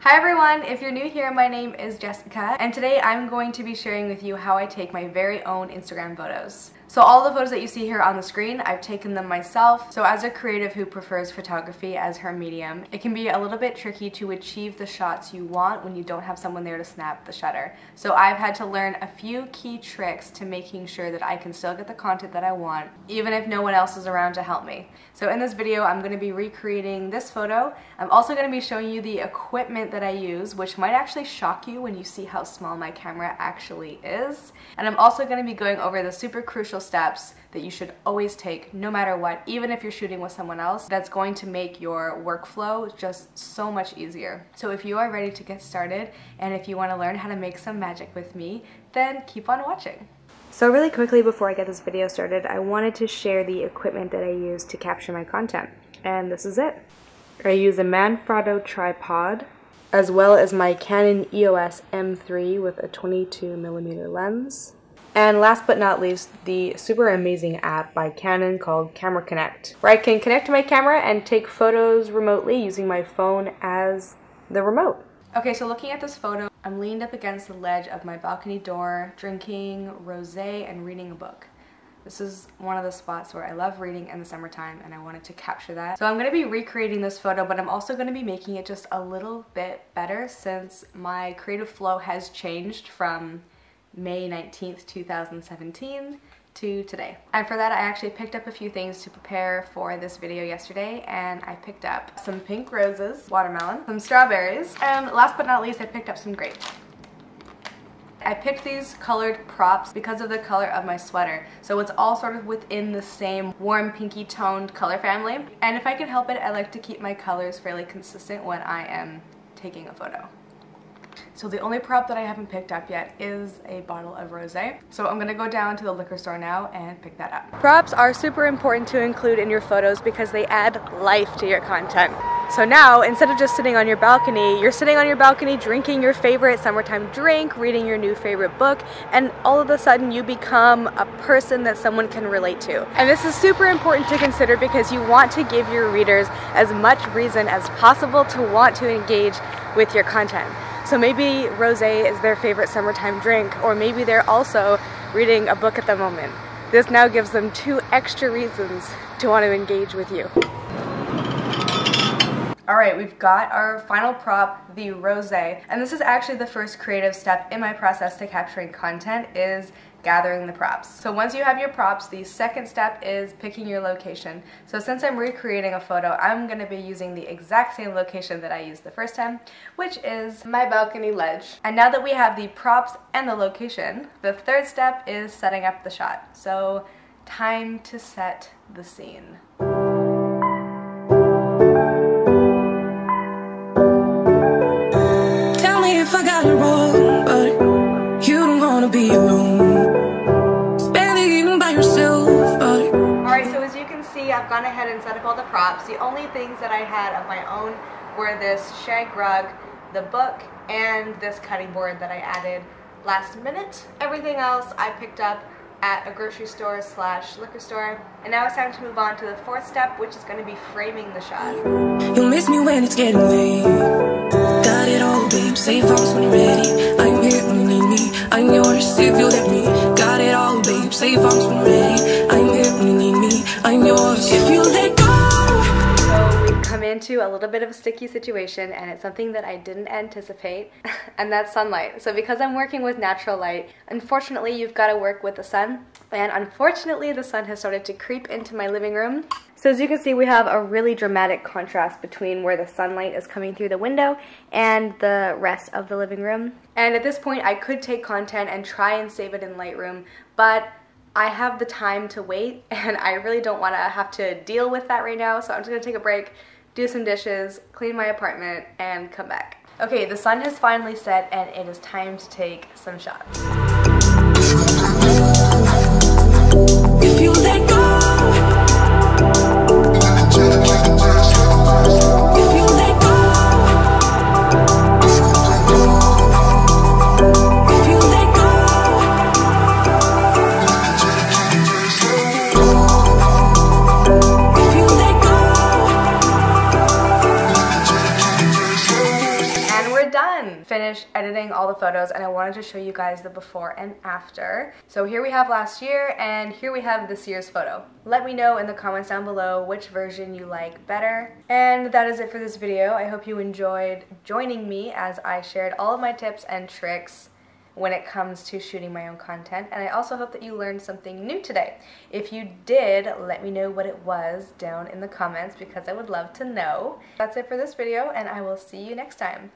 Hi everyone, if you're new here, my name is Jessica, and today I'm going to be sharing with you how I take my very own Instagram photos. So all the photos that you see here on the screen, I've taken them myself. So as a creative who prefers photography as her medium, it can be a little bit tricky to achieve the shots you want when you don't have someone there to snap the shutter. So I've had to learn a few key tricks to making sure that I can still get the content that I want, even if no one else is around to help me. So in this video, I'm going to be recreating this photo. I'm also going to be showing you the equipment that I use, which might actually shock you when you see how small my camera actually is. And I'm also going to be going over the super crucial steps that you should always take no matter what, even if you're shooting with someone else. That's going to make your workflow just so much easier. So if you are ready to get started, and if you want to learn how to make some magic with me, then keep on watching. So really quickly before I get this video started, I wanted to share the equipment that I use to capture my content. And this is it. I use a Manfrotto tripod, as well as my Canon EOS M3 with a 22mm lens. And last but not least, the super amazing app by Canon called Camera Connect, where I can connect to my camera and take photos remotely using my phone as the remote. Okay, so looking at this photo, I'm leaned up against the ledge of my balcony door, drinking rosé and reading a book. This is one of the spots where I love reading in the summertime, and I wanted to capture that. So I'm going to be recreating this photo, but I'm also going to be making it just a little bit better since my creative flow has changed from May 19th, 2017 to today. And for that, I actually picked up a few things to prepare for this video yesterday, and I picked up some pink roses, watermelon, some strawberries, and last but not least, I picked up some grapes. I picked these colored props because of the color of my sweater. So it's all sort of within the same warm pinky toned color family. And if I can help it, I like to keep my colors fairly consistent when I am taking a photo. So the only prop that I haven't picked up yet is a bottle of rosé. So I'm gonna go down to the liquor store now and pick that up. Props are super important to include in your photos because they add life to your content. So now, instead of just sitting on your balcony, you're sitting on your balcony drinking your favorite summertime drink, reading your new favorite book, and all of a sudden you become a person that someone can relate to. And this is super important to consider because you want to give your readers as much reason as possible to want to engage with your content. So maybe rosé is their favorite summertime drink, or maybe they're also reading a book at the moment. This now gives them 2 extra reasons to want to engage with you. Alright, we've got our final prop, the rosé, and this is actually the first creative step in my process to capturing content, is gathering the props. So once you have your props, the second step is picking your location. So since I'm recreating a photo, I'm going to be using the exact same location that I used the first time, which is my balcony ledge. And now that we have the props and the location, the third step is setting up the shot. So time to set the scene. Tell me if I got it wrong, but you don't want to be alone. I've gone ahead and set up all the props. The only things that I had of my own were this shag rug, the book, and this cutting board that I added last minute. Everything else I picked up at a grocery store / liquor store. And now it's time to move on to the fourth step, which is going to be framing the shot. You'll miss me when it's getting late. Got it all, babe. Save house when you're ready. I'm here when you need me. I'm yours if you let me. Got it all, babe. Save house when you're ready. I'm here when you need me. I'm yours if you let go. So we come into a little bit of a sticky situation, and it's something that I didn't anticipate, and that's sunlight. So because I'm working with natural light, unfortunately you've got to work with the sun, and unfortunately the sun has started to creep into my living room. So as you can see, we have a really dramatic contrast between where the sunlight is coming through the window and the rest of the living room. And at this point I could take content and try and save it in Lightroom, but I have the time to wait, and I really don't want to have to deal with that right now, so I'm just going to take a break, do some dishes, clean my apartment, and come back. Okay, the sun has finally set, and it is time to take some shots. If you let go. we're done. Finished editing all the photos and I wanted to show you guys the before and after. So here we have last year and here we have this year's photo. Let me know in the comments down below which version you like better. And that is it for this video. I hope you enjoyed joining me as I shared all of my tips and tricks when it comes to shooting my own content, and I also hope that you learned something new today. If you did, let me know what it was down in the comments because I would love to know. That's it for this video, and I will see you next time.